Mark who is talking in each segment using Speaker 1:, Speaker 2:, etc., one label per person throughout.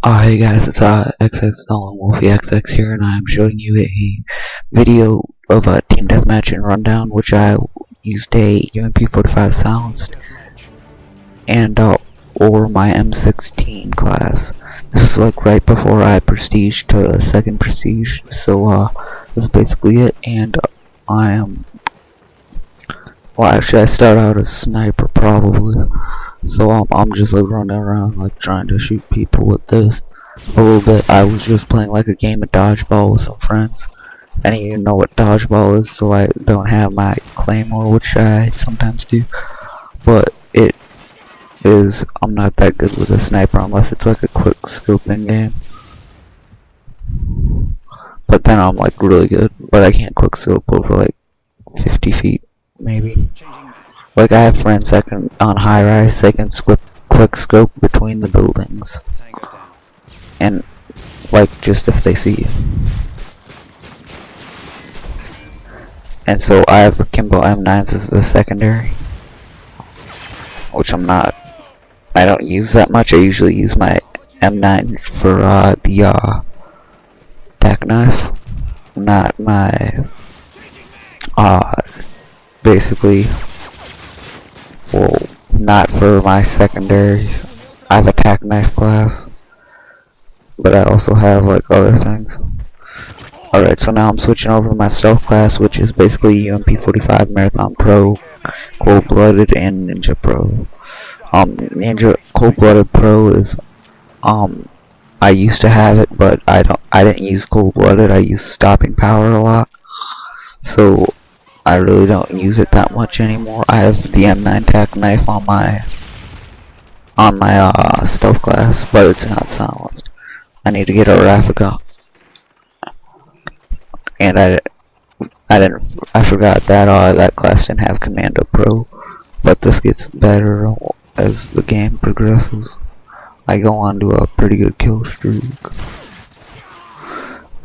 Speaker 1: Hey guys, it's XX Wolfie XX here, and I'm showing you a video of a team deathmatch and rundown, which I used a UMP45 silenced and or my M16 class. This is like right before I prestige to second prestige, so this is basically it. And I am actually I start out as sniper probably. So I'm just like running around like trying to shoot people with this a little bit. I was just playing like a game of dodgeball with some friends. I didn't even know what dodgeball is, so I don't have my claymore, which I sometimes do. But it is, I'm not that good with a sniper unless it's like a quick scoping game. But then I'm like really good, but I can't quick scope over like 50 feet maybe. Like I have friends that can, on high rise, they can quick scope between the buildings. And like just if they see you. And so I have the Kimbo M9s as the secondary, which I don't use that much. I usually use my M9 for the tack knife, not my basically. Well, not for my secondary. I have a tack knife class, but I also have like other things. Alright, so now I'm switching over to my stealth class, which is basically UMP45, Marathon Pro, Cold Blooded, and Ninja Pro. Ninja Cold Blooded Pro is I used to have it, but I didn't use Cold Blooded. I use Stopping Power a lot, so I really don't use it that much anymore. I have the M9 tack knife on my stealth class, but it's not silenced. I need to get a Raffica, and I forgot that that class didn't have Commando Pro, but this gets better as the game progresses. I go on to a pretty good kill streak.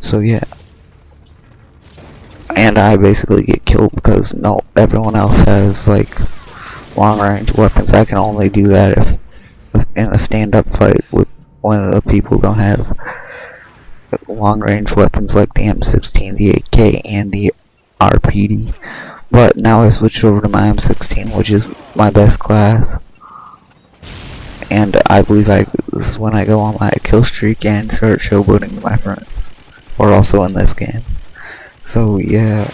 Speaker 1: So yeah. And I basically get killed because everyone else has like long range weapons. I can only do that if in a stand-up fight with one of the people who don't have long range weapons like the M16, the 8K, and the RPD. But now I switched over to my M16, which is my best class. And I believe this is when I go on my kill streak and start showboating to my friends. Or also in this game. So yeah,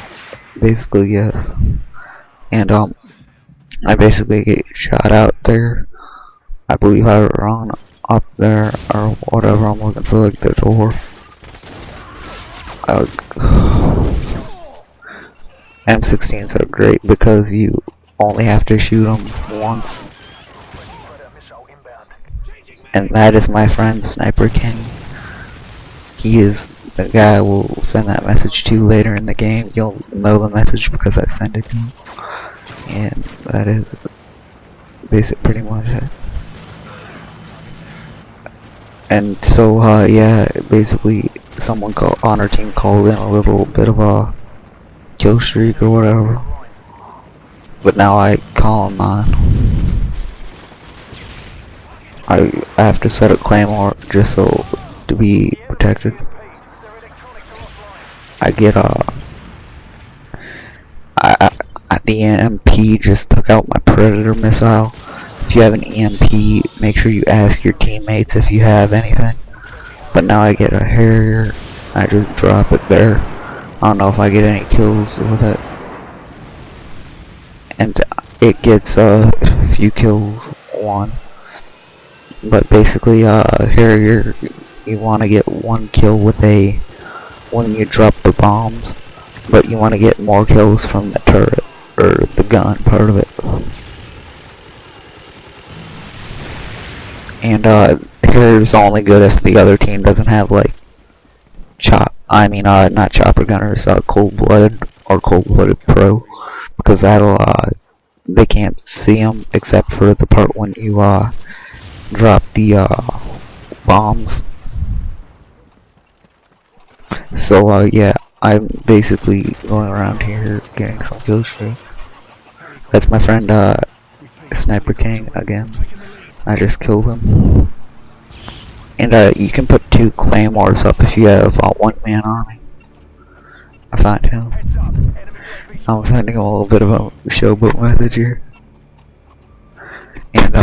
Speaker 1: basically yeah, and I basically get shot out there. I believe I run up there or whatever. I'm looking for like the door. M16s are great because you only have to shoot them once, and that is my friend Sniper King. He is the guy I will send that message to later in the game. You'll know the message because I sent it to him. And that is pretty much it. And so yeah, basically someone on our team called in a little bit of a kill streak or whatever. But now I call him on. I have to set a claymore just so to be protected. I get the EMP just took out my Predator missile. If you have an EMP, make sure you ask your teammates if you have anything. But now I get a Harrier. I just drop it there. I don't know if I get any kills with it. And it gets a few kills, one. But basically, Harrier, you want to get one kill with when you drop the bombs, but you want to get more kills from the turret, or the gun part of it. And Harrier's only good if the other team doesn't have like not chopper gunners, cold-blooded or cold-blooded pro, because that'll they can't see them except for the part when you drop the bombs. So yeah, I'm basically going around here getting some kill streaks. That's my friend Sniper King again. I just killed him. And you can put 2 claymores up if you have a 1-man army. I found him. I'm sending him a little bit of a showboat message here. And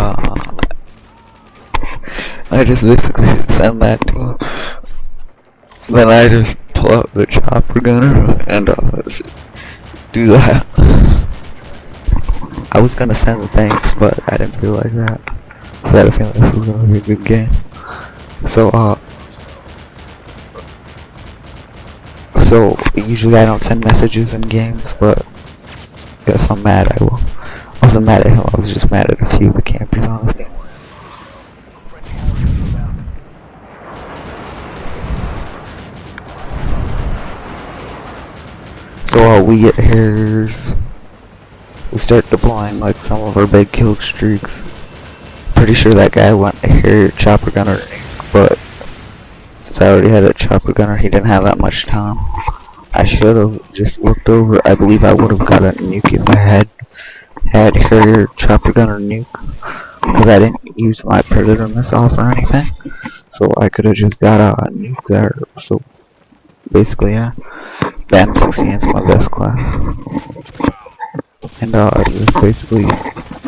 Speaker 1: I just basically send that to him. Then I just pull out the chopper gunner and do that. I was gonna send the thanks, but I didn't feel like that. So I had a feeling this was gonna be a good game. So usually I don't send messages in games, but if I'm mad, I will. I wasn't mad at him, I was just mad at a few of the campers, honestly. So we get hairs. We start deploying like some of our big kill streaks. Pretty sure that guy went hair chopper gunner, but since I already had a chopper gunner, he didn't have that much time. I should have just looked over. I believe I would have got a nuke if I had Harrier chopper gunner nuke, because I didn't use my predator missile or anything, so I could have just got a nuke there. So basically, yeah, the M16 is my best class, and this is basically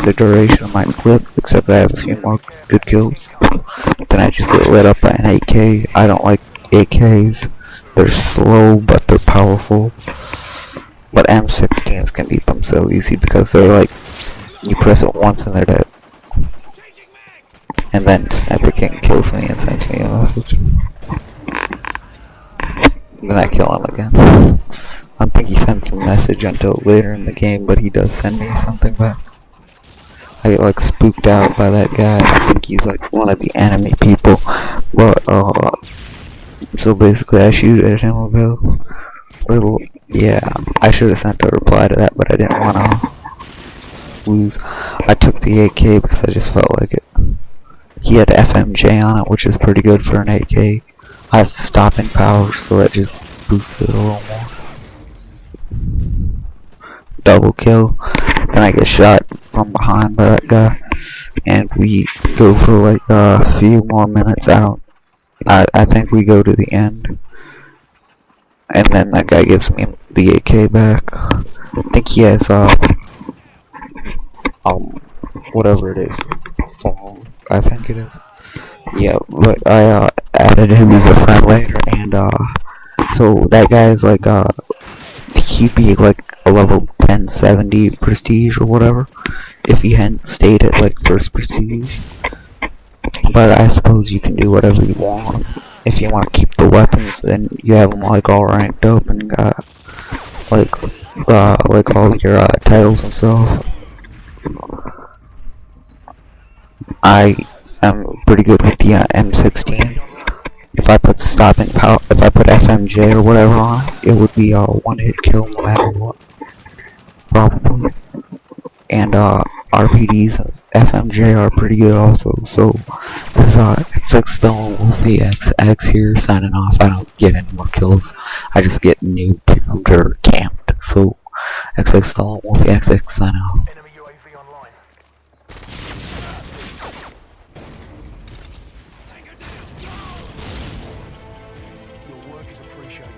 Speaker 1: the duration of my clip, except I have a few more good kills. Then I just get lit up by an AK. I don't like AKs. They're slow, but they're powerful. But M16s can beat them so easy because they're like, you press it once and they're dead. And then Sniper King kills me and sends me a message. Then I kill him again. I don't think he sent a message until later in the game, but he does send me something back. I get like spooked out by that guy. I think he's like one of the enemy people. But so basically I shoot at him a little. Yeah, I should have sent a reply to that, but I didn't want to lose. I took the AK because I just felt like it. He had FMJ on it, which is pretty good for an AK. I have stopping power, so that just boosts it a little more. Double kill. Then I get shot from behind by that guy, and we go for like a few more minutes out. I think we go to the end, and then that guy gives me the AK back. I think he has whatever it is, fall, I think it is. Yeah, but I added him as a friend later, and so that guy is like he'd be like a level 1070 prestige or whatever if he hadn't stayed at like first prestige. But I suppose you can do whatever you want. If you want to keep the weapons, then you have them like all ranked up and got like all your titles and stuff. I am pretty good with the M16. If I put stopping power, if I put FMJ or whatever on it, it would be a one-hit kill no matter what, probably. And RPDs and FMJ are pretty good also. So this is XX Wolfie XX here signing off. I don't get any more kills. I just get nuked or camped. So XX Wolfie XX signing off.
Speaker 2: Enemy UAV online. Your work is appreciated.